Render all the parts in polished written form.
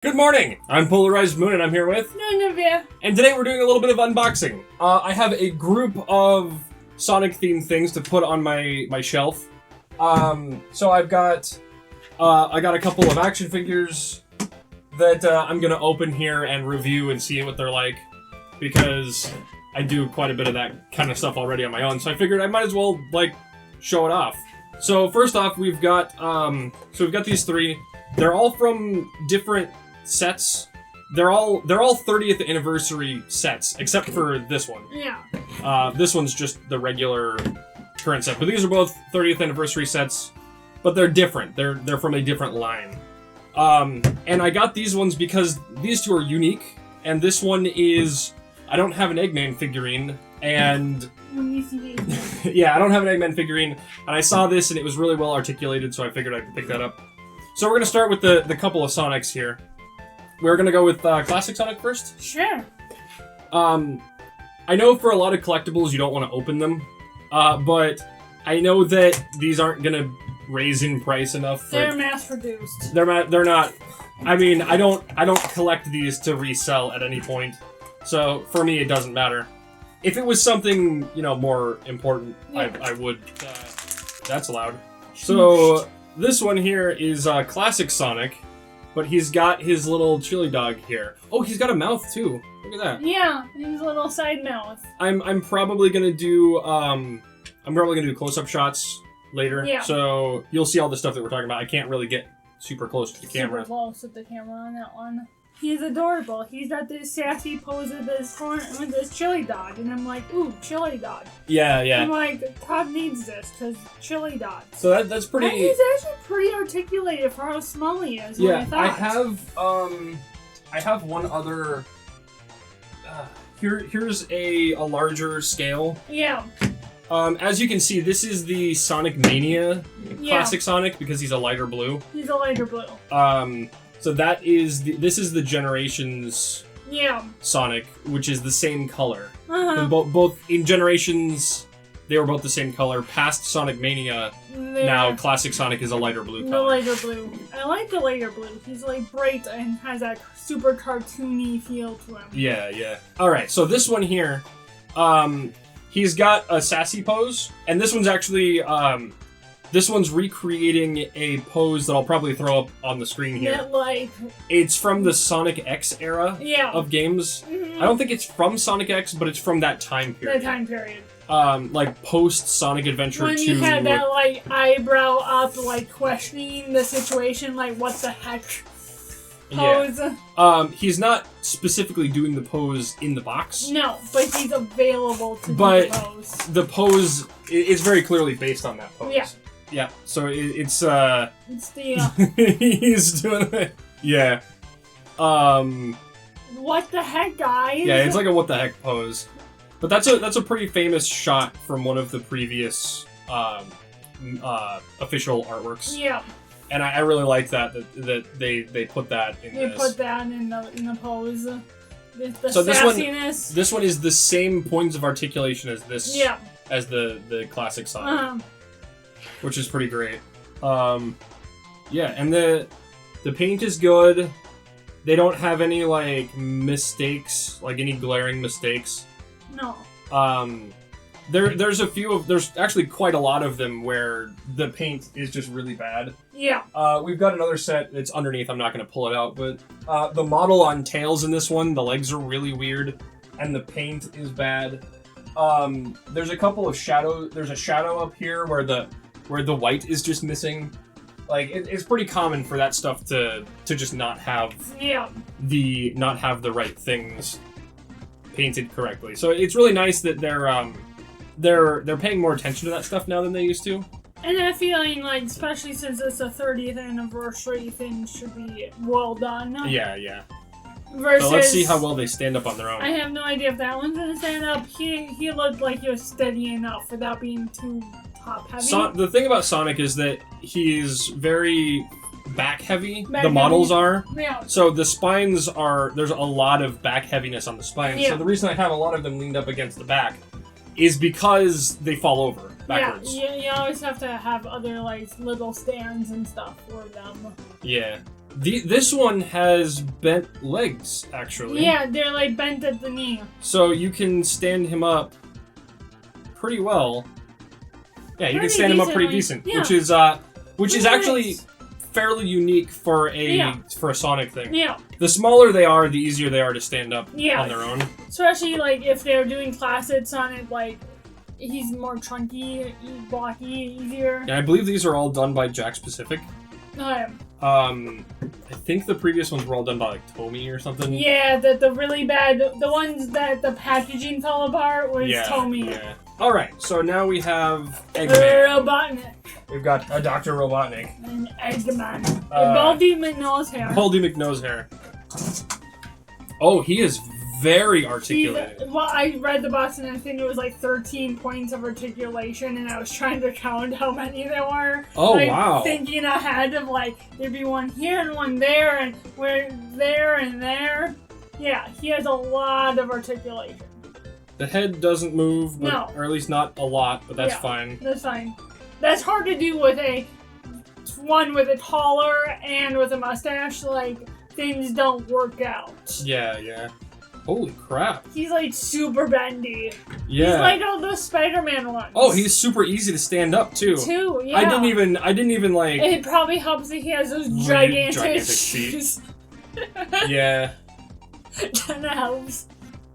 Good morning! I'm PolarizedMoon and I'm here with... Nunavia. And today we're doing a little bit of unboxing. I have a group of Sonic-themed things to put on my shelf. So I got a couple of action figures that I'm gonna open here and review and see what they're like. Because I do quite a bit of that kind of stuff already on my own, so I figured I might as well, show it off. So first off, we've got these three. They're all from different sets. They're all 30th anniversary sets, except for this one. Yeah. This one's just the regular current set, but these are both 30th anniversary sets, but they're different. They're from a different line. And I got these ones because these two are unique, and this one is... I don't have an Eggman figurine, and... yeah, I don't have an Eggman figurine, and I saw this and it was really well articulated, so I figured I could pick that up. So we're going to start with the couple of Sonics here. We're going to go with Classic Sonic first. Sure. I know for a lot of collectibles you don't want to open them, but I know that these aren't going to raise in price enough. They're mass-produced. They're not. I mean, I don't collect these to resell at any point, so for me it doesn't matter. If it was something, more important, yeah. I would... that's loud. So... This one here is Classic Sonic, but he's got his little chili dog here. Oh, he's got a mouth too. Look at that. Yeah, his little side mouth. I'm probably gonna do close-up shots later. Yeah. So you'll see all the stuff that we're talking about. I can't really get super close to the camera. Super close with the camera on that one. He's adorable. He's got this sassy pose with this chili dog, and I'm like, ooh, chili dog. Yeah, yeah. I'm like, Todd needs this, because chili dog. So that's pretty... And he's actually pretty articulated for how small he is. Yeah, I have one other... here's a larger scale. Yeah. As you can see, this is the Sonic Mania Classic Sonic, because he's a lighter blue. He's a lighter blue. So that is this is the Generations Sonic, which is the same color. Uh-huh. Both in Generations, they were both the same color. Past Sonic Mania, now Classic Sonic is a lighter blue color. The lighter blue. I like the lighter blue. He's bright and has that super cartoony feel to him. Yeah, yeah. All right, so this one here, he's got a sassy pose, and this one's actually this one's recreating a pose that I'll probably throw up on the screen here. Yeah, it's from the Sonic X era of games. Mm-hmm. I don't think it's from Sonic X, but it's from that time period. That time period. Post Sonic Adventure 2. When you had that, eyebrow up, questioning the situation, what the heck pose. Yeah. He's not specifically doing the pose in the box. No, but he's available to do the pose. The pose is very clearly based on that pose. Yeah. Yeah, so it's It's the, he's doing it. Yeah. What the heck, guys? Yeah, it's like a what the heck pose. But that's a pretty famous shot from one of the previous official artworks. Yeah. And I really like that they put that in this. They put that in the pose. The so sassiness. This one is the same points of articulation as this. Yeah. As the Classic Sonic. Which is pretty great. Yeah, and the paint is good. They don't have any mistakes, any glaring mistakes. No. There's actually quite a lot of them where the paint is just really bad. Yeah. We've got another set that's underneath. I'm not going to pull it out, but the model on Tails in this one, the legs are really weird, and the paint is bad. There's a couple of shadows. There's a shadow up here where the white is just missing. It's pretty common for that stuff to just not have the right things painted correctly. So it's really nice that they're paying more attention to that stuff now than they used to. And I'm feeling especially since it's a 30th anniversary, things should be well done. Yeah, yeah. Versus, so let's see how well they stand up on their own. I have no idea if that one's gonna stand up. He looked like he was steady enough without being too top heavy. The thing about Sonic is that he's very back heavy. The models are. Yeah. So the spines there's a lot of back heaviness on the spines. Yeah. So the reason I have a lot of them leaned up against the back is because they fall over backwards. Yeah, you always have to have other little stands and stuff for them. Yeah. This one has bent legs, actually. Yeah, they're like bent at the knee. So you can stand him up pretty well. Yeah, you can stand him up pretty decent, yeah. which is actually nice. fairly unique for a Sonic thing. Yeah. The smaller they are, the easier they are to stand up Yeah. on their own. Especially like if they're doing classic Sonic, like he's more chunky, blocky, easier. And I believe these are all done by Jack Pacific. I think the previous ones were all done by like Tomy or something. Yeah, the really bad, the ones that the packaging fell apart was Tomy. Yeah. All right, so now we have Eggman. Robotnik. We've got a Dr. Robotnik. And Eggman. Baldy McNose hair. Baldy McNose hair. Oh, he is very articulated. Well, I read the box and I think it was like 13 points of articulation, and I was trying to count how many there were. Oh, like, wow. Thinking ahead of like, there'd be one here and one there, and where there and there. Yeah, he has a lot of articulation. The head doesn't move, but, No. or at least not a lot, but that's fine. That's fine. That's hard to do with one with a taller and with a mustache. Like, things don't work out. Yeah. Holy crap. He's like super bendy. Yeah. He's like all those Spider-Man ones. Oh, he's super easy to stand up too. Yeah. I didn't even like. It probably helps that he has those gigantic feet. Yeah. That helps.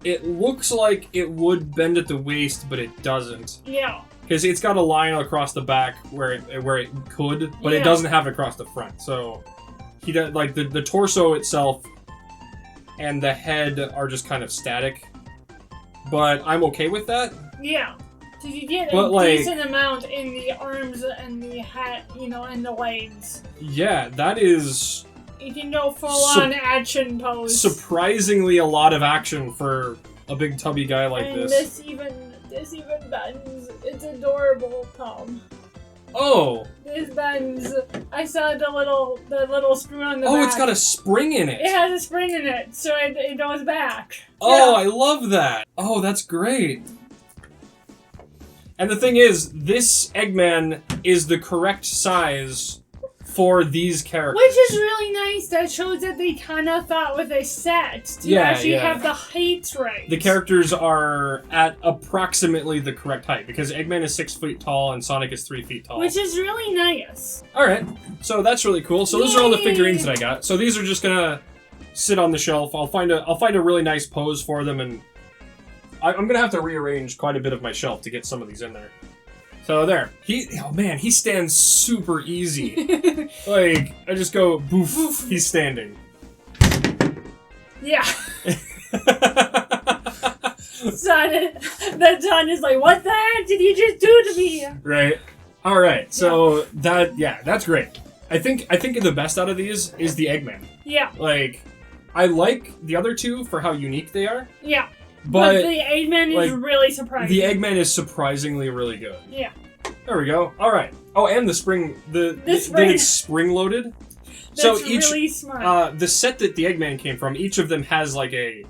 It looks like it would bend at the waist, but it doesn't. Yeah. Because it's got a line across the back where it could, but it doesn't have it across the front. So he does like the torso itself and the head are just kind of static. But I'm okay with that. Yeah. So you get But, a decent amount in the arms and the head, and the legs. Yeah, that is. You can go full-on action pose. Surprisingly, a lot of action for a big tubby guy like and this. This even bends. It's adorable, Tom. Oh. This bends. I saw the little screw on the back. Oh, it's got a spring in it. It has a spring in it, so it goes back. Oh, I love that. Oh, that's great. And the thing is, this Eggman is the correct size for these characters. Which is really nice. That shows that they kind of thought with a set to actually have the heights right. The characters are at approximately the correct height, because Eggman is 6 feet tall and Sonic is 3 feet tall. Which is really nice. Alright, so that's really cool. So those are all the figurines that I got. So these are just gonna sit on the shelf. I'll find a really nice pose for them, and I'm gonna have to rearrange quite a bit of my shelf to get some of these in there. So there. He stands super easy. Like, I just go, boof, he's standing. Yeah. The son is like, what the heck did you just do to me? Right. Alright, so that's great. I think the best out of these is the Eggman. Yeah. Like, I like the other two for how unique they are. Yeah. But the Eggman is really surprising. The Eggman is surprisingly really good. Yeah. There we go. All right. Oh, and the spring. It's spring loaded. That's really smart. The set that the Eggman came from, each of them has like a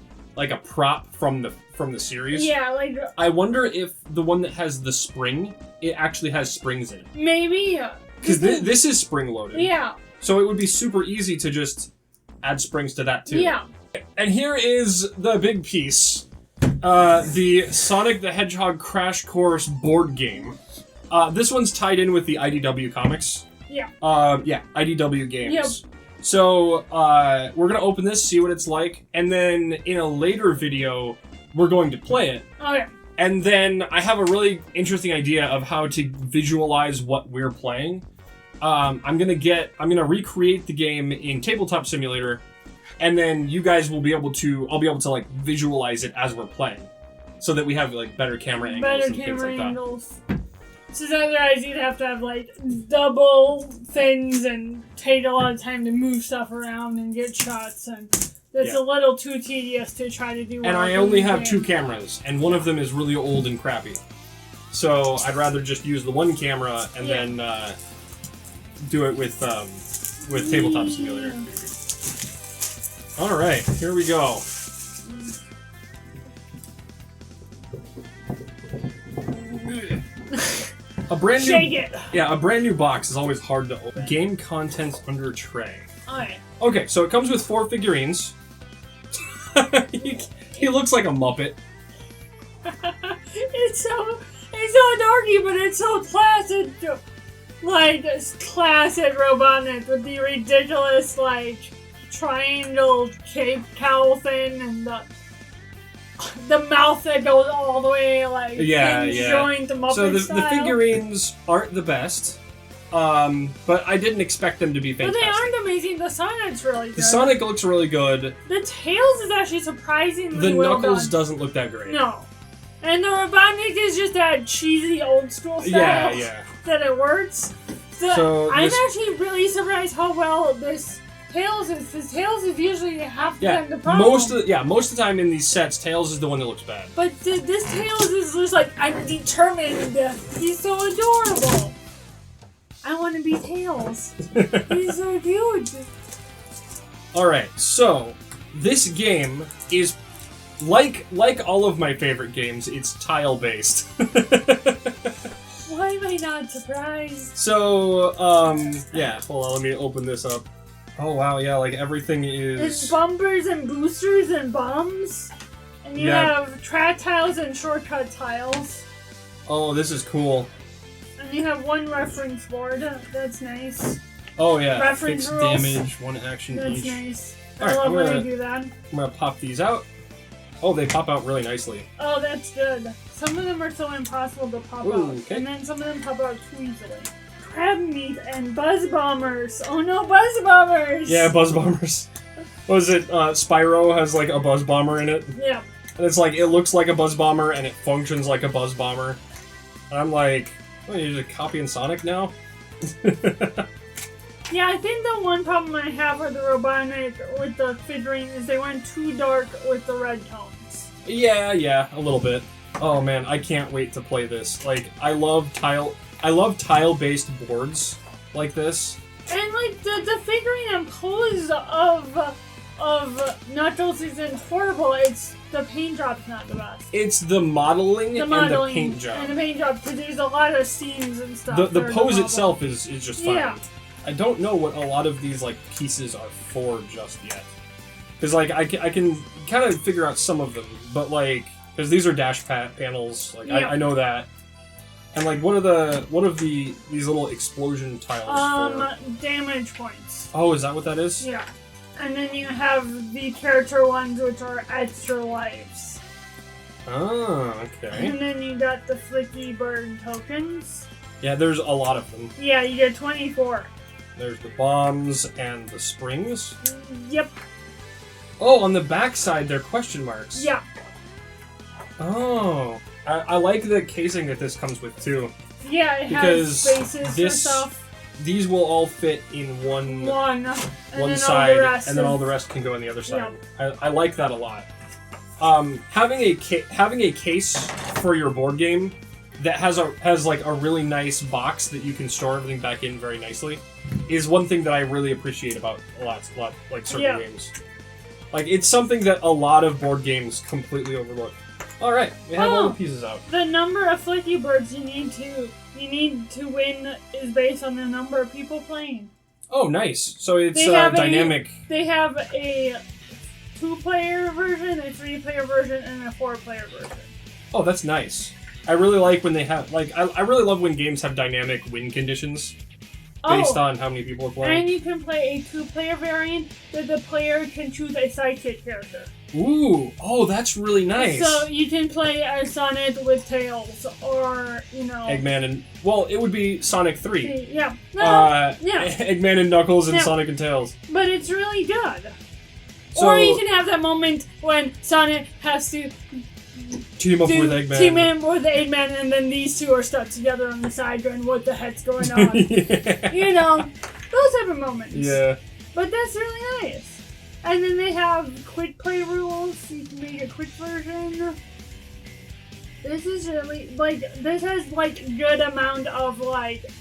prop from the series. Yeah, like. I wonder if the one that has the spring, it actually has springs in it. Maybe. Because this is spring loaded. Yeah. So it would be super easy to just add springs to that too. Yeah. And here is the big piece. The Sonic the Hedgehog Crash Course board game. This one's tied in with the IDW comics. Yeah. IDW games. Yep. So, we're gonna open this, see what it's like, and then in a later video, we're going to play it. Oh, yeah. And then I have a really interesting idea of how to visualize what we're playing. I'm gonna recreate the game in Tabletop Simulator, and then you guys will be able to, I'll be able to like visualize it as we're playing, so that we have like better camera angles and things like that. So otherwise you'd have to have like double things and take a lot of time to move stuff around and get shots, and it's a little too tedious to try to do. And I only have 2 cameras, and one of them is really old and crappy. So I'd rather just use the one camera and then do it with Tabletop Simulator. All right, here we go. A brand new box is always hard to open. Game contents under tray. Alright. Okay, so it comes with 4 figurines. he looks like a Muppet. It's so dorky, but it's so classic. Like, classic Robotnik with the ridiculous, like, triangle-shaped cowl thing and the mouth that goes all the way, like, joint the Muppet So the figurines aren't the best, but I didn't expect them to be fantastic. But they aren't amazing. The Sonic's really good. The Sonic looks really good. The Tails is actually surprisingly well done. The Knuckles doesn't look that great. No. And the Robotnik is just that cheesy old school style that it works. I'm actually really surprised how well this Tails is, because Tails is usually half the time the problem. Most of the time in these sets, Tails is the one that looks bad. But this Tails is just like, I'm determined. He's so adorable. I want to be Tails. He's so cute. Alright, so this game is like all of my favorite games, it's tile based. Why am I not surprised? So, yeah, hold on, let me open this up. Oh wow, yeah, like everything is... There's bumpers and boosters and bombs. And you have track tiles and shortcut tiles. Oh, this is cool. And you have 1 reference board. That's nice. Oh yeah, reference fixed rules. Damage, 1 action That's each. That's nice. All right, I love when they do that. I'm gonna pop these out. Oh, they pop out really nicely. Oh, that's good. Some of them are so impossible to pop out. Okay. And then some of them pop out too easily. Crab meat and buzz bombers. Oh no, buzz bombers! Yeah, buzz bombers. What is it? Spyro has like a buzz bomber in it. Yeah. And it's like, it looks like a buzz bomber and it functions like a buzz bomber. And I'm like, oh, you're just copying Sonic now? Yeah, I think the one problem I have with the Robotnik with the figurine is they went too dark with the red tones. Yeah, a little bit. Oh man, I can't wait to play this. Like, I love tile-based boards like this. And like the figurine and pose of Knuckles isn't horrible. It's the paint job's not the best. It's the modeling and the paint job. And the paint job, because there's a lot of seams and stuff. The pose itself is just fine. Yeah. I don't know what a lot of these like pieces are for just yet. Because like I can kind of figure out some of them, but like because these are dash panels, like I know that. And like what are these little explosion tiles for? Damage points. Oh, is that what that is? Yeah. And then you have the character ones, which are extra lives. Oh, okay. And then you got the Flicky Bird tokens. Yeah, there's a lot of them. Yeah, you get 24. There's the bombs and the springs. Yep. Oh, on the back side, they're question marks. Yeah. Oh. I like the casing that this comes with, too. Yeah, it has spaces for stuff. These will all fit in one side, and then all the rest can go on the other side. Yeah. I like that a lot. Having a case for your board game that has like a really nice box that you can store everything back in very nicely is one thing that I really appreciate about a lot like certain games. Like, it's something that a lot of board games completely overlook. All right, we have all the pieces out. The number of Flicky Birds you need to win is based on the number of people playing. Oh, nice. So it's dynamic. They have a 2-player version, a 3-player version, and a 4-player version. Oh, that's nice. I really like when they have, like, I really love when games have dynamic win conditions based on how many people are playing. And you can play a 2-player variant that the player can choose a sidekick character. Ooh, oh, that's really nice. So you can play as Sonic with Tails, or, Eggman and, well, it would be Sonic 3. Yeah. Eggman and Knuckles and Sonic and Tails. But it's really good. So, or you can have that moment when Sonic has to team up with Eggman. Team up with Eggman, and then these two are stuck together on the side going, what the heck's going on? Those type of moments. Yeah. But that's really nice. And then they have quick play rules. You can make a quick version. This is really, this has, good amount of,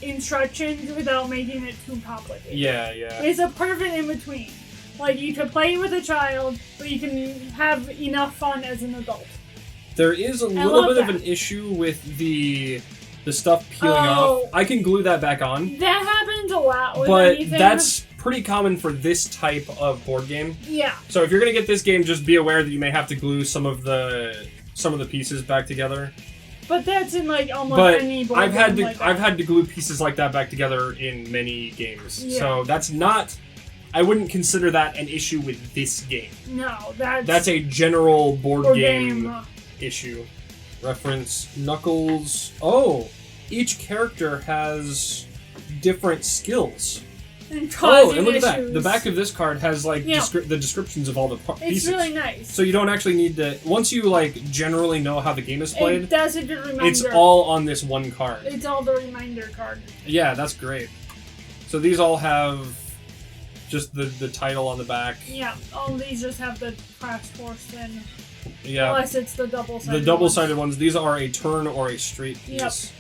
instructions without making it too complicated. Yeah. It's a perfect in-between. You can play with a child, but you can have enough fun as an adult. There is a little bit of an issue with the stuff peeling off. I can glue that back on. That happens a lot with but anything. That's pretty common for this type of board game. Yeah. So if you're gonna get this game, just be aware that you may have to glue some of the pieces back together. But that's in like almost any board I've had game to like that. I've had to glue pieces like that back together in many games. Yeah. So that's not. I wouldn't consider that an issue with this game. No, that's a general board game game. issue. Reference Knuckles. Oh, each character has different skills. And Oh, causing and look at that. issues. The back of this card has like Yeah. the descriptions of all the It's pieces. really nice. So you don't actually need to. Once you like generally know how the game is played, That's a good reminder. it's all on this one card. It's all the reminder card. Yeah, that's great. So these all have just the title on the back. Yeah, all these just have the crash course thing. Yeah. Unless it's the double-sided The double-sided ones. These are a turn or a straight piece.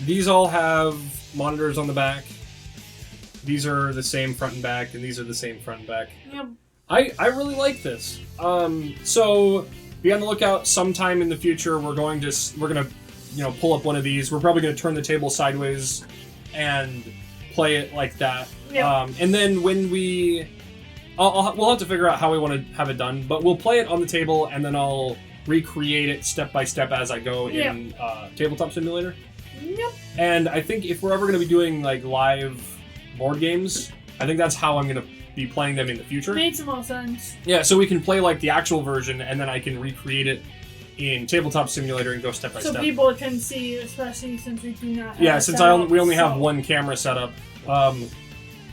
These all have monitors on the back. These are the same front and back, and these are the same front and back. Yep. I really like this. So be on the lookout. Sometime in the future, we're gonna pull up one of these. We're probably gonna turn the table sideways and play it like that. Yep. And then when we'll have to figure out how we want to have it done, but we'll play it on the table, and then I'll recreate it step by step as I go in Tabletop Simulator. Yep. And I think if we're ever going to be doing like live board games, I think that's how I'm going to be playing them in the future. Made some more sense. Yeah, so we can play like the actual version, and then I can recreate it in Tabletop Simulator and go step by So step. people can see, especially since we do not have Yeah, a since setup, we only have so- one camera set up.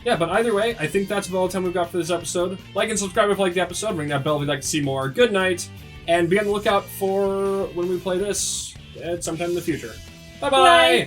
Yeah, but either way, I think that's about all the time we've got for this episode. Like and subscribe if you like the episode. Ring that bell if you'd like to see more. Good night, and be on the lookout for when we play this at sometime in the future. Bye-bye! Bye.